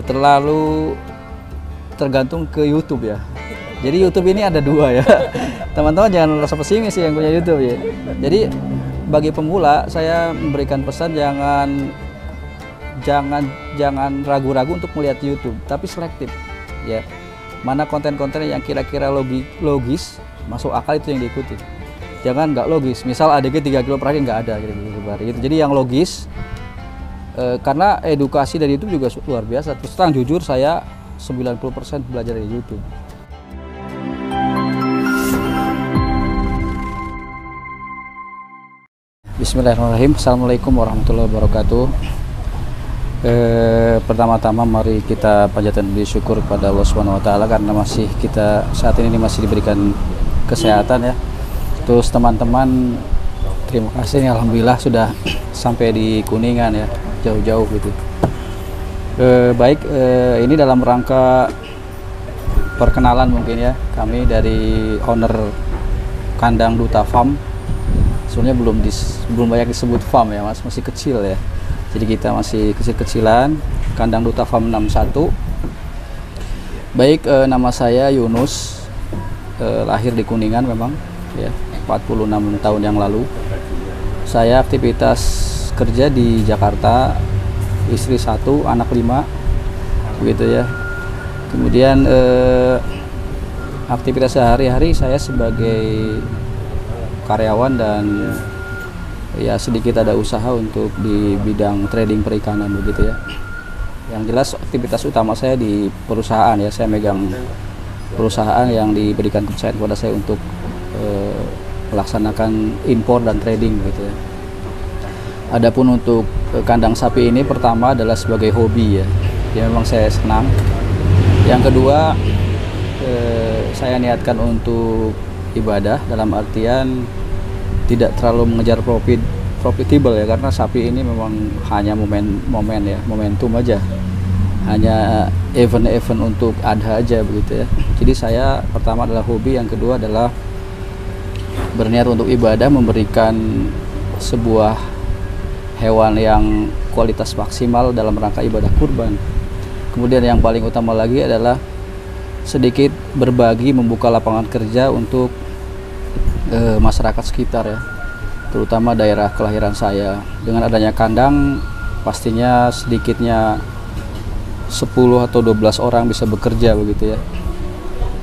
terlalu tergantung ke YouTube ya. Jadi YouTube ini ada dua ya. Teman-teman jangan merasa pesimis sih yang punya YouTube ya. Jadi bagi pemula saya memberikan pesan jangan ragu-ragu untuk melihat YouTube, tapi selektif ya. Mana konten-konten yang kira-kira logis, masuk akal itu yang diikuti. Jangan nggak logis. Misal ADG 3 kilo per hari nggak ada gitu. Jadi yang logis, karena edukasi dari YouTube juga luar biasa. Terus terang jujur saya 90% belajar dari YouTube. Bismillahirrahmanirrahim. Assalamualaikum warahmatullahi wabarakatuh. Pertama-tama mari kita panjatkan puji syukur kepada Allah Subhanahu wa taala karena kita saat ini masih diberikan kesehatan ya. Terus teman-teman terima kasih nih, alhamdulillah sudah sampai di Kuningan ya, jauh-jauh gitu. Baik, ini dalam rangka perkenalan mungkin ya, kami dari owner kandang Duta Farm. Sebenarnya belum banyak disebut farm ya mas, masih kecil ya. Jadi kita masih kecil-kecilan, kandang Duta Farm 61. Baik, nama saya Yunus, lahir di Kuningan memang ya, 46 tahun yang lalu. Saya aktivitas kerja di Jakarta, istri 1, anak 5 begitu ya. Kemudian aktivitas sehari-hari saya sebagai karyawan dan ya sedikit ada usaha untuk di bidang trading perikanan begitu ya. Yang jelas aktivitas utama saya di perusahaan ya, saya megang perusahaan yang diberikan kepercayaan kepada saya untuk melaksanakan impor dan trading gitu ya. Adapun untuk kandang sapi ini pertama adalah sebagai hobi ya memang saya senang. Yang kedua saya niatkan untuk ibadah, dalam artian tidak terlalu mengejar profitable ya, karena sapi ini memang hanya momentum aja, hanya event untuk adha aja begitu ya. Jadi saya pertama adalah hobi, yang kedua adalah berniat untuk ibadah, memberikan sebuah hewan yang kualitas maksimal dalam rangka ibadah kurban. Kemudian yang paling utama lagi adalah sedikit berbagi, membuka lapangan kerja untuk masyarakat sekitar ya, terutama daerah kelahiran saya. Dengan adanya kandang pastinya sedikitnya 10 atau 12 orang bisa bekerja begitu ya,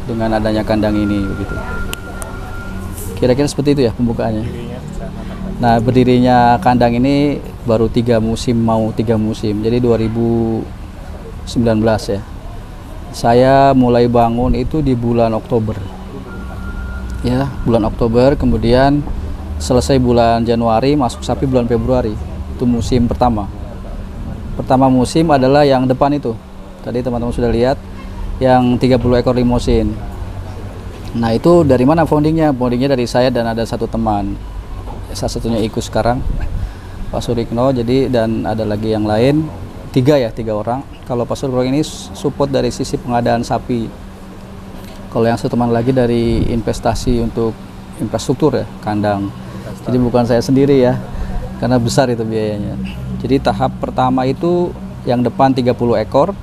dengan adanya kandang ini begitu. Kira-kira seperti itu ya pembukaannya. Nah, berdirinya kandang ini baru 3 musim, jadi 2019 ya. Saya mulai bangun itu di bulan Oktober ya, bulan Oktober, kemudian selesai bulan Januari, masuk sapi bulan Februari. Itu musim pertama musim adalah yang depan itu tadi teman-teman sudah lihat, yang 30 ekor limosin. Nah, itu dari mana foundingnya dari saya dan ada satu teman, salah satunya ikut sekarang, Pak Surikno. Jadi dan ada lagi yang lain, 3 orang. Kalau Pak Surikno ini support dari sisi pengadaan sapi. Kalau yang satu teman lagi dari investasi untuk infrastruktur ya, kandang. Jadi bukan saya sendiri ya, karena besar itu biayanya. Jadi tahap pertama itu yang depan 30 ekor.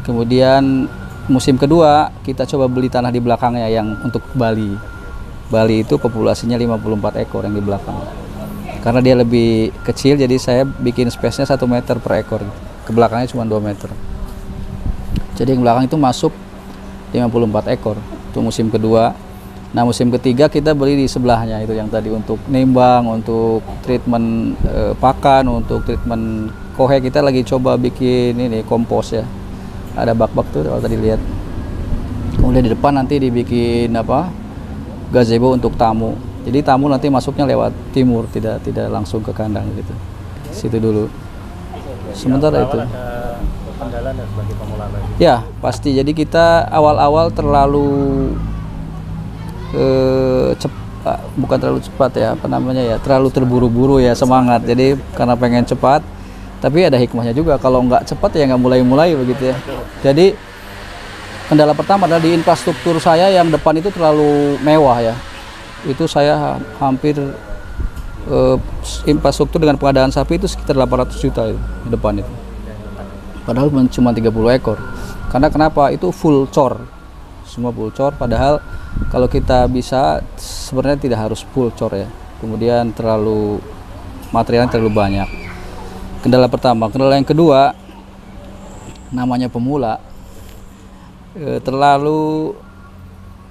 Kemudian musim kedua kita coba beli tanah di belakangnya yang untuk Bali. Bali itu populasinya 54 ekor yang di belakang. Karena dia lebih kecil, jadi saya bikin space-nya 1 meter per ekor. Ke belakangnya cuma 2 meter. Jadi yang belakang itu masuk 54 ekor. Itu musim kedua. Nah, musim ketiga kita beli di sebelahnya itu yang tadi untuk nimbang, untuk treatment pakan, untuk treatment kohe. Kita lagi coba bikin ini kompos ya. Ada bak-bak tuh kalau tadi lihat. Kemudian di depan nanti dibikin gazebo untuk tamu. Jadi tamu nanti masuknya lewat timur, tidak langsung ke kandang gitu. Situ dulu. Sementara itu kendala sebagai pemula lagi. Ya, pasti. Jadi kita awal-awal terlalu bukan terlalu cepat ya, terlalu terburu-buru ya, semangat. Jadi karena pengen cepat, tapi ada hikmahnya juga. Kalau nggak cepat ya nggak mulai-mulai begitu ya. Jadi kendala pertama adalah di infrastruktur saya yang depan itu terlalu mewah ya. Itu saya hampir infrastruktur dengan pengadaan sapi itu sekitar 800 juta itu di depan itu. padahal cuma 30 ekor. Karena kenapa? Itu full cor, semua full cor, padahal kalau kita bisa sebenarnya tidak harus full cor ya. Kemudian materialnya terlalu banyak. Kendala pertama. Kendala yang kedua, namanya pemula, terlalu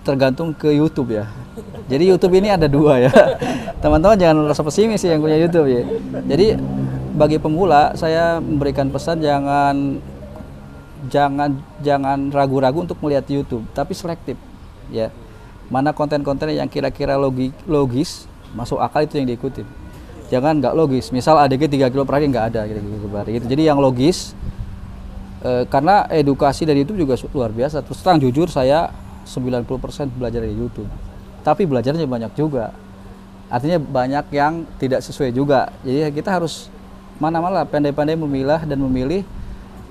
tergantung ke YouTube ya. Jadi YouTube ini ada dua ya. Teman-teman jangan merasa pesimis yang punya YouTube ya. Jadi bagi pemula saya memberikan pesan jangan ragu-ragu untuk melihat YouTube, tapi selektif ya. Mana konten-konten yang kira-kira logis, masuk akal, itu yang diikutin. Jangan nggak logis. Misal ADG 3 kilo per hari nggak ada gitu. Jadi yang logis, karena edukasi dari YouTube juga luar biasa. Terus terang jujur, saya 90% belajar dari YouTube, tapi belajarnya banyak juga, artinya banyak yang tidak sesuai juga. Jadi kita harus mana-mana pandai-pandai memilah dan memilih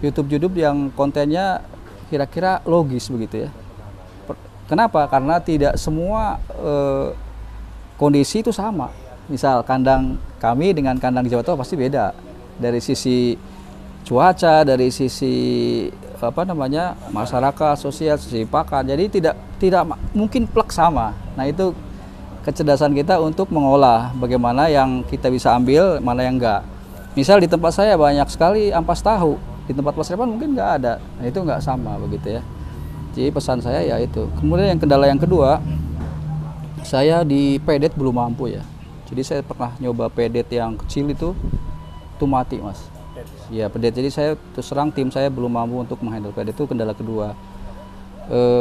YouTube yang kontennya kira-kira logis begitu ya. Kenapa? Karena tidak semua kondisi itu sama. Misal kandang kami dengan kandang Jawa Tengah pasti beda, dari sisi cuaca, dari sisi masyarakat, sosial, sisi pakan. Jadi tidak mungkin plek sama. Nah, itu kecerdasan kita untuk mengolah bagaimana yang kita bisa ambil, mana yang enggak. Misal di tempat saya banyak sekali ampas tahu, di tempat Mas Revan mungkin nggak ada. Nah, itu nggak sama begitu ya. Jadi pesan saya ya itu. Kemudian yang kendala yang kedua, saya di pedet belum mampu ya. Jadi saya pernah nyoba pedet yang kecil itu mati Mas. Ya pedet. Jadi saya terus terang tim saya belum mampu untuk menghandle pedet, itu kendala kedua.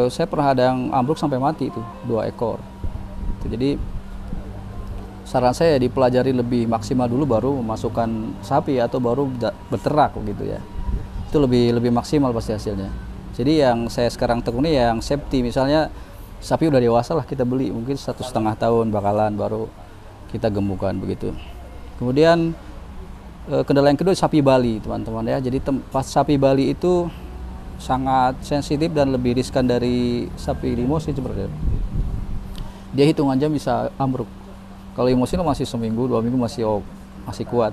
Saya pernah ada yang ambruk sampai mati itu 2 ekor. Jadi saran saya dipelajari lebih maksimal dulu baru memasukkan sapi atau baru berternak gitu ya. Itu lebih maksimal pasti hasilnya. Jadi yang saya sekarang tekuni yang safety, misalnya sapi udah dewasa lah kita beli, mungkin 1,5 tahun bakalan baru kita gemukkan begitu. Kemudian kendala yang kedua sapi Bali teman-teman ya. Jadi tempat sapi Bali itu sangat sensitif dan lebih riskan dari sapi limosin sebenarnya. Dia hitungan jam bisa ambruk. Kalau limosin masih seminggu 2 minggu masih kuat.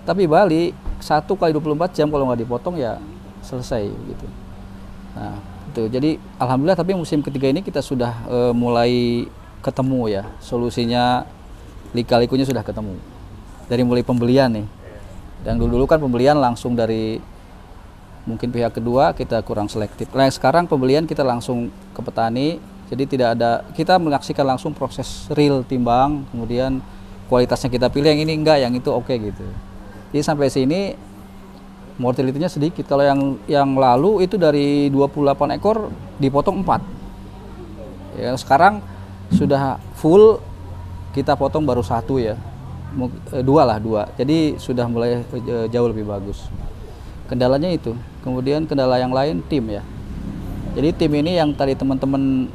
Tapi Bali 1 kali 24 jam kalau nggak dipotong ya selesai gitu. Nah itu jadi alhamdulillah, tapi musim ketiga ini kita sudah mulai ketemu ya solusinya, lika-likunya sudah ketemu. Dari mulai pembelian nih. Dan dulu kan pembelian langsung dari mungkin pihak kedua kita kurang selektif. Nah sekarang pembelian kita langsung ke petani, jadi tidak ada, kita menyaksikan langsung proses real timbang, kemudian kualitasnya kita pilih yang ini enggak, yang itu oke gitu. Jadi sampai sini mortality-nya sedikit. Kalau yang lalu itu dari 28 ekor dipotong 4. Ya, sekarang sudah full kita potong baru 1 ya. 2. Jadi sudah mulai jauh lebih bagus. Kendalanya itu. Kemudian kendala yang lain tim ya. Jadi tim ini yang tadi teman-teman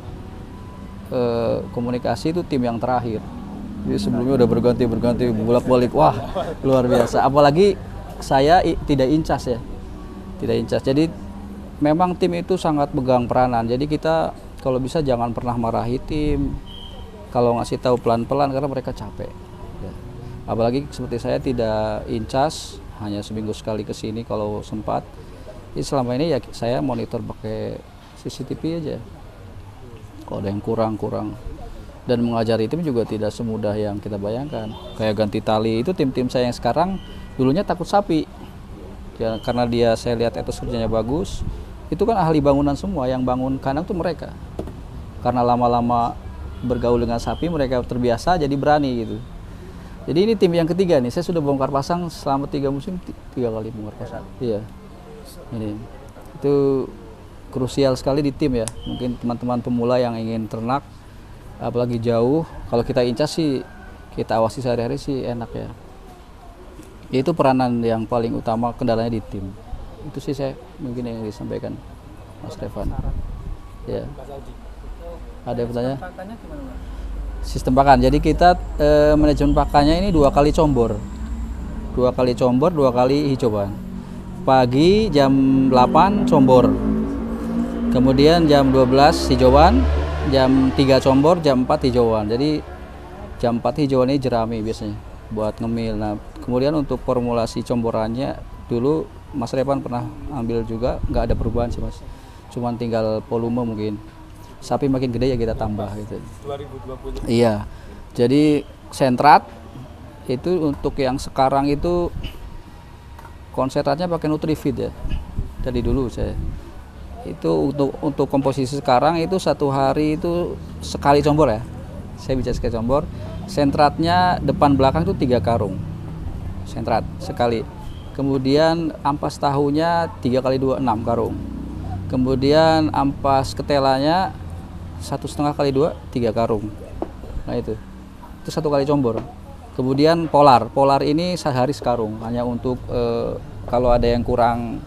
komunikasi itu tim yang terakhir. Jadi sebelumnya udah berganti bolak-balik. Wah, luar biasa. Apalagi saya tidak incas ya. Tidak incas. Jadi memang tim itu sangat pegang peranan. Jadi kita kalau bisa jangan pernah marahi tim. Kalau ngasih tahu pelan-pelan karena mereka capek. Ya. Apalagi seperti saya tidak incas, hanya seminggu sekali ke sini kalau sempat. Jadi selama ini ya saya monitor pakai CCTV aja. Kalau ada yang kurang. Dan mengajari tim juga tidak semudah yang kita bayangkan. Kayak ganti tali itu tim-tim saya yang sekarang dulunya takut sapi. Ya, karena saya lihat etos kerjanya bagus. Itu kan ahli bangunan semua, yang bangun kandang tuh mereka. Karena lama-lama bergaul dengan sapi, mereka terbiasa jadi berani gitu. Jadi ini tim yang ketiga nih, saya sudah bongkar pasang selama 3 musim, 3 kali bongkar pasang. Iya. Ini itu krusial sekali di tim ya. Mungkin teman-teman pemula yang ingin ternak, apalagi jauh, kalau kita incas sih, kita awasi sehari-hari sih enak ya. Itu peranan yang paling utama, kendalanya di tim. Itu sih saya mungkin yang disampaikan Mas Revan. Ya. Ada yang bertanya? Sistem pakan. Jadi kita manajemen pakannya ini 2 kali combor. 2 kali combor, 2 kali hijauan. Pagi jam 8 combor. Kemudian jam 12 hijauan, jam 3 combor, jam 4 hijauan. Jadi jam 4 hijauan ini jerami biasanya buat ngemil. Nah, kemudian untuk formulasi comborannya dulu Mas Revan pernah ambil juga, nggak ada perubahan sih Mas. Cuman tinggal volume mungkin. Sapi makin gede ya kita tambah gitu. 2020. Iya. Jadi sentrat itu untuk yang sekarang itu konsentratnya pakai Nutrifit ya. Dari dulu saya. Itu untuk komposisi sekarang itu satu hari itu sekali combor ya. Saya bicara sekali combor. Sentratnya depan belakang itu 3 karung. Sentrat sekali. Kemudian ampas tahunya 3 kali 2 6 karung. Kemudian ampas ketelanya 1,5 kali 2 3 karung. Nah itu 1 kali combor. Kemudian polar ini sehari sekarung, hanya untuk kalau ada yang kurang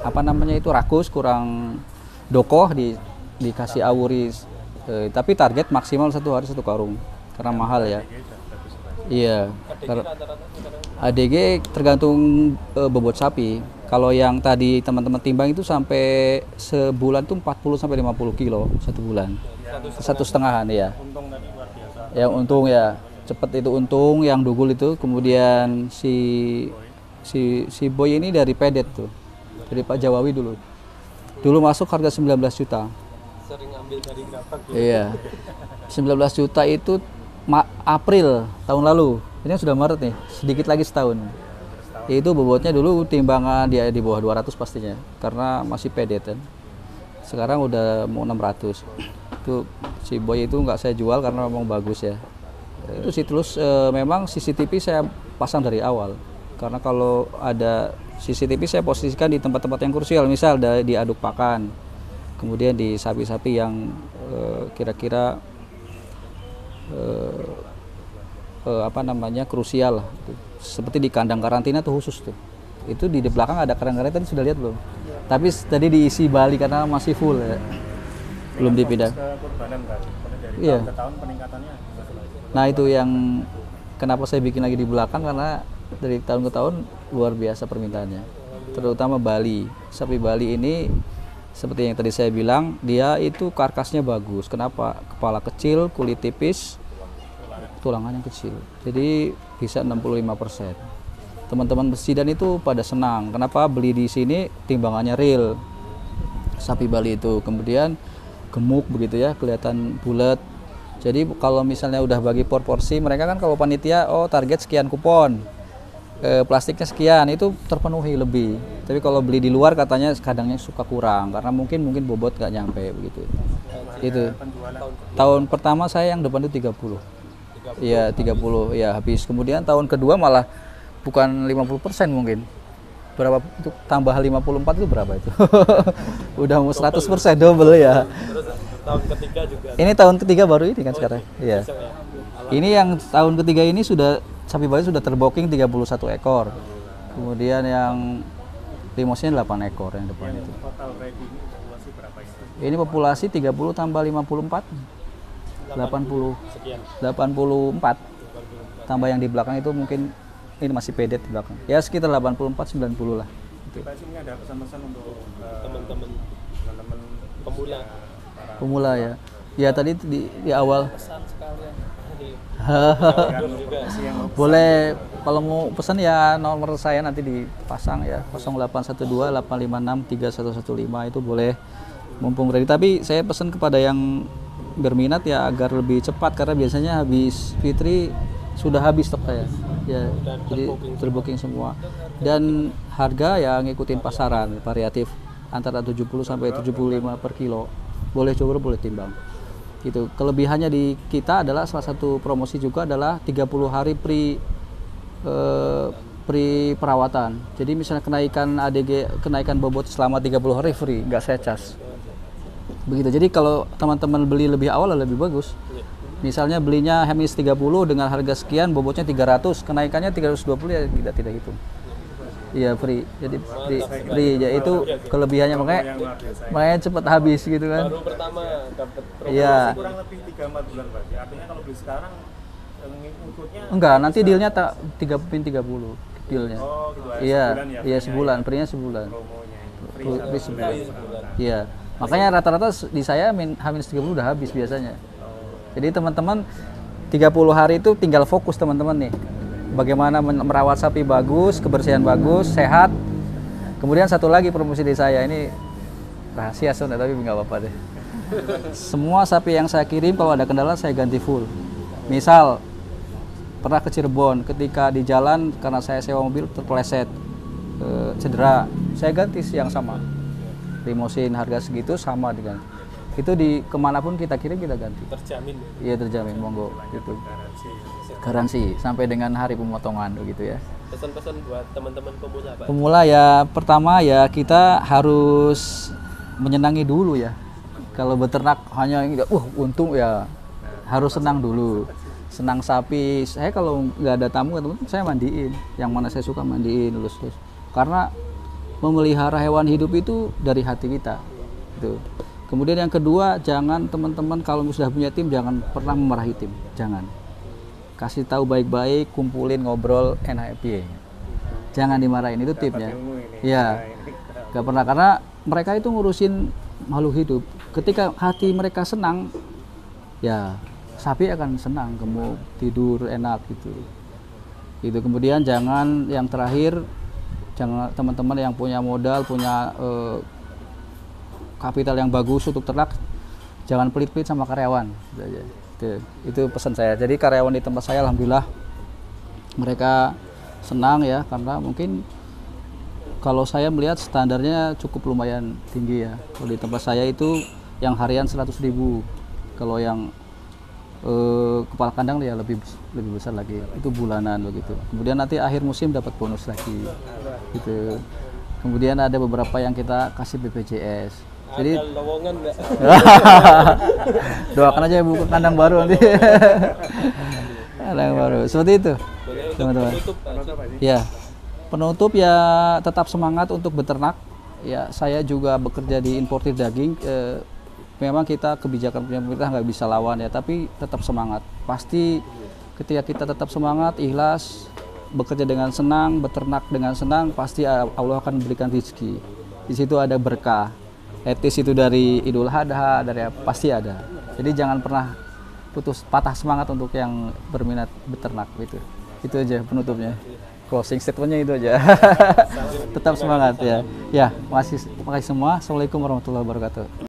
apa namanya itu rakus, kurang dokoh dikasih awuri. Tapi target maksimal 1 hari 1 karung karena mahal ya. Iya. ADG tergantung bobot sapi. Kalau yang tadi teman-teman timbang itu sampai sebulan tuh 40 sampai 50 kilo 1 bulan. 1,5-an ya. Untung tadi luar biasa. Yang untung ya cepet itu untung, yang dugul itu. Kemudian si boy ini dari Pedet tuh, dari Pak Jawawi dulu masuk harga 19 juta. Sering ambil dari gerabak gitu. Iya, 19 juta itu April tahun lalu. Ini sudah Maret nih, sedikit lagi setahun. Itu bobotnya dulu timbangan dia di bawah 200 pastinya, karena masih Pedet kan. Sekarang udah mau 600. Itu si boy itu nggak saya jual karena memang bagus ya. Itu sih terus memang CCTV saya pasang dari awal, karena kalau ada CCTV saya posisikan di tempat-tempat yang krusial, misal di aduk pakan, kemudian di sapi-sapi yang kira-kira apa namanya krusial lah, seperti di kandang karantina tuh khusus tuh. Itu di belakang ada kandang karantina, tadi sudah lihat belum? Tapi tadi diisi Bali karena masih full ya. Belum dipindah. Iya. Tahun ke tahun peningkatannya. Nah itu yang kenapa saya bikin lagi di belakang, karena dari tahun ke tahun luar biasa permintaannya, terutama Bali. Sapi Bali ini seperti yang tadi saya bilang, dia itu karkasnya bagus. Kenapa? Kepala kecil, kulit tipis, tulangan yang kecil, jadi bisa 65%. Teman-teman Besidan itu pada senang. Kenapa? Beli di sini timbangannya real sapi Bali itu, kemudian gemuk begitu ya, kelihatan bulat. Jadi kalau misalnya udah bagi porsi, mereka kan kalau panitia target sekian kupon, plastiknya sekian, itu terpenuhi lebih. Tapi kalau beli di luar katanya kadangnya suka kurang karena mungkin bobot nggak nyampe begitu. Itu tahun pertama saya yang depan itu 30. Iya 30 ya habis. Kemudian tahun kedua malah bukan 50% mungkin. Berapa itu tambah 54 itu berapa itu? Udah mau 100% double ya. Terus tahun ketiga juga. Ini tahun ketiga baru ini kan sekarang. Iya. Ini yang tahun ketiga ini sudah sapi Bali sudah terbooking 31 ekor. Kemudian yang limosnya 8 ekor yang depan itu. Total ready ini populasi berapa itu? Ini populasi 30 tambah 54. 80 sekian. 84. Tambah yang di belakang itu mungkin ini masih Pedet di belakang. Ya sekitar 84 90 lah. Gitu. Pak ini ada pesan-pesan untuk teman-teman pemula. Pemula ya. Ya tadi di awal Pesan sekalian. boleh kalau mau pesan ya nomor saya nanti dipasang ya 0812 856 3115 itu boleh mumpung ready. Tapi saya pesan kepada yang berminat ya agar lebih cepat karena biasanya habis Fitri sudah habis stok saya ya, jadi terbooking semua dan harga ya ngikutin pasaran variatif antara 70 sampai 75 per kilo, boleh coba boleh timbang. Gitu. Kelebihannya di kita adalah salah satu promosi juga adalah 30 hari free perawatan. Jadi misalnya kenaikan bobot selama 30 hari free, nggak saya cas. Begitu. Jadi kalau teman-teman beli lebih awal lebih bagus. Misalnya belinya H-30 dengan harga sekian, bobotnya 300, kenaikannya 320 ya kita tidak hitung. Iya free. Jadi free ya itu kelebihannya makanya cepat habis gitu kan. Baru pertama dapat promosi kurang lebih 3-4 bulan berarti. Artinya kalau beli sekarang ngikutnya enggak, nanti dealnya 30 dealnya. Oh, gitu aja. Iya, Sebulan ya, iya sebulan, free-nya sebulan. promonya Free sebulan. Iya. Makanya rata-rata di saya H-30 udah habis biasanya. Jadi teman-teman 30 hari itu tinggal fokus teman-teman nih. bagaimana merawat sapi bagus, kebersihan bagus, sehat. Kemudian satu lagi promosi di saya ini rahasia sebenarnya, tapi nggak apa-apa deh. Semua sapi yang saya kirim kalau ada kendala saya ganti full. Misal pernah ke Cirebon, ketika di jalan karena saya sewa mobil terpeleset, cedera, saya ganti yang sama. Limosin harga segitu sama dengan itu, di kemanapun kita kirim kita ganti. Terjamin. Iya terjamin, monggo gitu. Garansi sampai dengan hari pemotongan begitu ya. Pesan-pesan buat teman-teman pemula, Pak. Pemula ya, pertama ya kita harus menyenangi dulu ya. Kalau beternak hanya ini, untung ya, harus senang dulu. Senang sapi. Saya kalau nggak ada tamu, teman-teman saya mandiin. Yang mana saya suka mandiin, lulus. Karena memelihara hewan hidup itu dari hati kita. Gitu. Kemudian yang kedua, jangan teman-teman kalau sudah punya tim jangan pernah memarahi tim, jangan. Kasih tahu baik-baik, kumpulin, ngobrol, enak happy. Jangan dimarahin, itu tipnya. Iya, gak pernah, karena mereka itu ngurusin makhluk hidup. Ketika hati mereka senang, ya sapi akan senang, gemuk, tidur enak gitu. Itu kemudian jangan, yang terakhir, jangan teman-teman yang punya modal, punya kapital yang bagus untuk ternak, jangan pelit-pelit sama karyawan. Itu pesan saya. Jadi karyawan di tempat saya alhamdulillah mereka senang ya, karena mungkin kalau saya melihat standarnya cukup lumayan tinggi ya. Kalau di tempat saya itu yang harian 100.000, kalau yang kepala kandang ya lebih besar lagi, itu bulanan begitu. Kemudian nanti akhir musim dapat bonus lagi gitu. Kemudian ada beberapa yang kita kasih BPJS. Jadi ada lowongan nggak? doakan aja buka kandang baru nanti. Kandang baru seperti itu teman-teman. Ya, penutup ya, tetap semangat untuk beternak ya. Saya juga bekerja di importir daging, memang kita kebijakan pemerintah nggak bisa lawan ya, tapi tetap semangat. Pasti ketika kita tetap semangat, ikhlas, bekerja dengan senang, beternak dengan senang, pasti Allah akan memberikan rezeki. Di situ ada berkah. Etis itu dari Idul Adha, dari pasti ada. Jadi jangan pernah patah semangat untuk yang berminat beternak gitu. Itu aja penutupnya. Closing statementnya itu aja. Tetap semangat ya. Ya, makasih semua. Assalamualaikum warahmatullahi wabarakatuh.